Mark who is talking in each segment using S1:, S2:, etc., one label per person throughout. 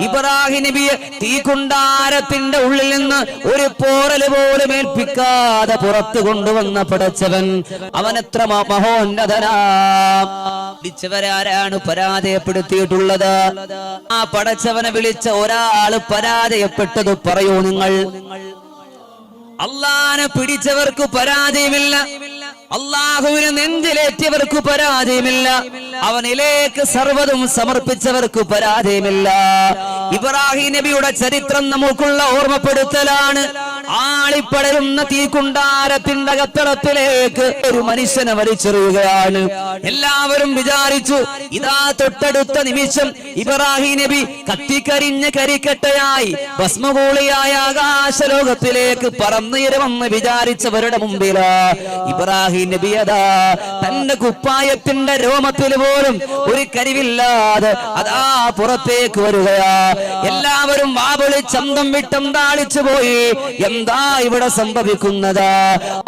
S1: ഇബ്രാഹിം നബിയെ തീകുണ്ടാരത്തിന്റെ ഉള്ളിൽ നിന്ന് ഒരു പോറല് പോലും ഏൽപ്പിക്കാതെ പുറത്തു കൊണ്ടുവന്ന പടച്ചവൻ അവനെത്ര മഹോന്നതനാ. വിളിച്ചവരാരാണ് പരാജയപ്പെടുത്തിയിട്ടുള്ളത്? ആ പടച്ചവനെ വിളിച്ച ഒരാള് പരാജയപ്പെട്ടത് പറയൂ നിങ്ങൾ. അള്ളാനെ പിടിച്ചവർക്ക് പരാജയമില്ല, അള്ളാഹുവിനെ നെഞ്ചിലേറ്റിയവർക്ക് പരാജയമില്ല, അവനിലേക്ക് സർവ്വതും സമർപ്പിച്ചവർക്ക് പരാജയമില്ല. ഇബ്രാഹിം നബിയുടെ ചരിത്രം നമുക്കുള്ള ഓർമ്മപ്പെടുത്തലാണ്. ആളിപ്പടരുന്ന തീകുണ്ടാരത്തിന്റെ അകത്തളത്തിലേക്ക് ഒരു മനുഷ്യനെ വലിച്ചെറിയുകയാണ്. എല്ലാവരും വിചാരിച്ചു ഇതാ തൊട്ടടുത്ത നിമിഷം ഇബ്രാഹിം നബി കത്തിക്കരിഞ്ഞ് കരിക്കട്ടയായി ഭസ്മകൂളിയായ ആകാശലോകത്തിലേക്ക് പറന്നുയരുമെന്ന് വിചാരിച്ചവരുടെ മുമ്പില് ഇബ്രാഹിം നബി അതാ തന്റെ കുപ്പായത്തിന്റെ രോമത്തിൽ പോലും ഒരു കരിവില്ലാതെ അതാ പുറത്തേക്ക് വരികയാ. എല്ലാവരും വാവിളി ചന്തം വിട്ടം താളിച്ചു പോയി. എന്താ ഇവിടെ സംഭവിക്കുന്നത്?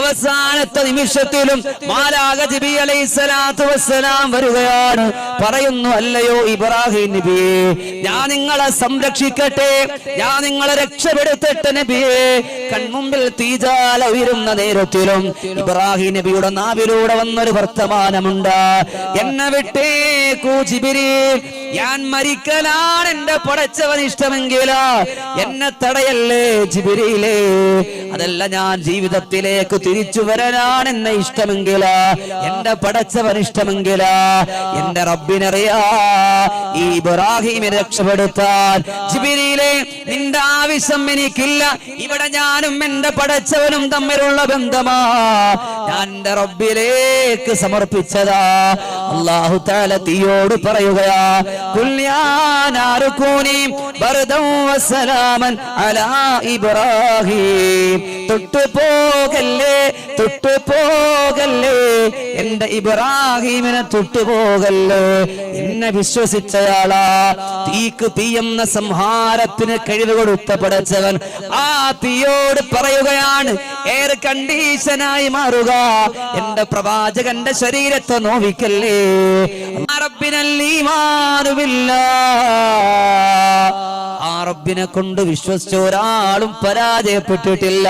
S1: അവസാനത്തെ നിമിഷത്തിലും മാലാഖ ജിബ്രീൽ അലൈഹിസ്സലാത്തു വസ്സലാം വരികയാണ്. പറയുന്നു, അല്ലയോ ഇബ്രാഹിം നബിയെ, ഞാൻ നിങ്ങളെ സംരക്ഷിക്കട്ടെ, ഞാൻ നിങ്ങളെ രക്ഷപ്പെടുത്തട്ടെ നബിയെ. കൺമുമ്പിൽ തീജാല ഉയരുന്ന നേരത്തിലും ഇബ്രാഹിം നബിയുടെ നാവിലൂടെ വന്നൊരു വർത്തമാനമുണ്ട്. എന്നെ വിട്ടേക്കൂ ജിബ്രീൽ, ഞാൻ മരിക്കലാണ് എന്റെ പടച്ചവൻ ഇഷ്ടമെങ്കിൽ എന്നെ തടയല്ലേ ജിബ്രീലേ. അതല്ല, ഞാൻ ജീവിതത്തിലേക്ക് തിരിച്ചു വരാനാണ് എന്നെ ഇഷ്ടമെങ്കിൽ, എന്റെ പടച്ചവൻ ഇഷ്ടമെങ്കിൽ എന്റെ റബ്ബിനറിയാ ഈ ഇബ്രാഹിമിനെ രക്ഷപ്പെടുത്താൻ. ജിബ്രീലേ, നിന്റെ ആവശ്യം എനിക്കില്ല, ഇവിടെ ഞാനും എന്റെ പടച്ചവനും തമ്മിലുള്ള ബന്ധമാ, ഞാൻ എന്റെ റബ്ബിലേക്ക് സമർപ്പിച്ചതാ. അല്ലാഹു തആല തീയോട് പറയുകയാ, ഖുൽ യാ നാറു കൂനി ബർദൻ വസലാമൻ അലാ ഇബ്രാഹിം. തൊട്ടുപോകല്ലേ, തൊട്ടുപോകല്ലേ, എന്റെ ഇബ്രാഹിമിനെ തൊട്ടുപോകല്ലേ. എന്നെ വിശ്വസിച്ചയാളാ, തീക്ക് തീയെന്ന സംഹാരത്തിന് കഴിവ് കൊടുത്ത പടച്ചവൻ ആ തീയോട് പറയുകയാണ്, എയർ കണ്ടീഷനായി മാറുക, എന്റെ പ്രവാചകന്റെ ശരീരത്തെ നോവിക്കല്ലേ. ആ റബ്ബിനെ കൊണ്ട് വിശ്വസിച്ച ഒരാളും പരാജയപ്പെട്ടിട്ടില്ല.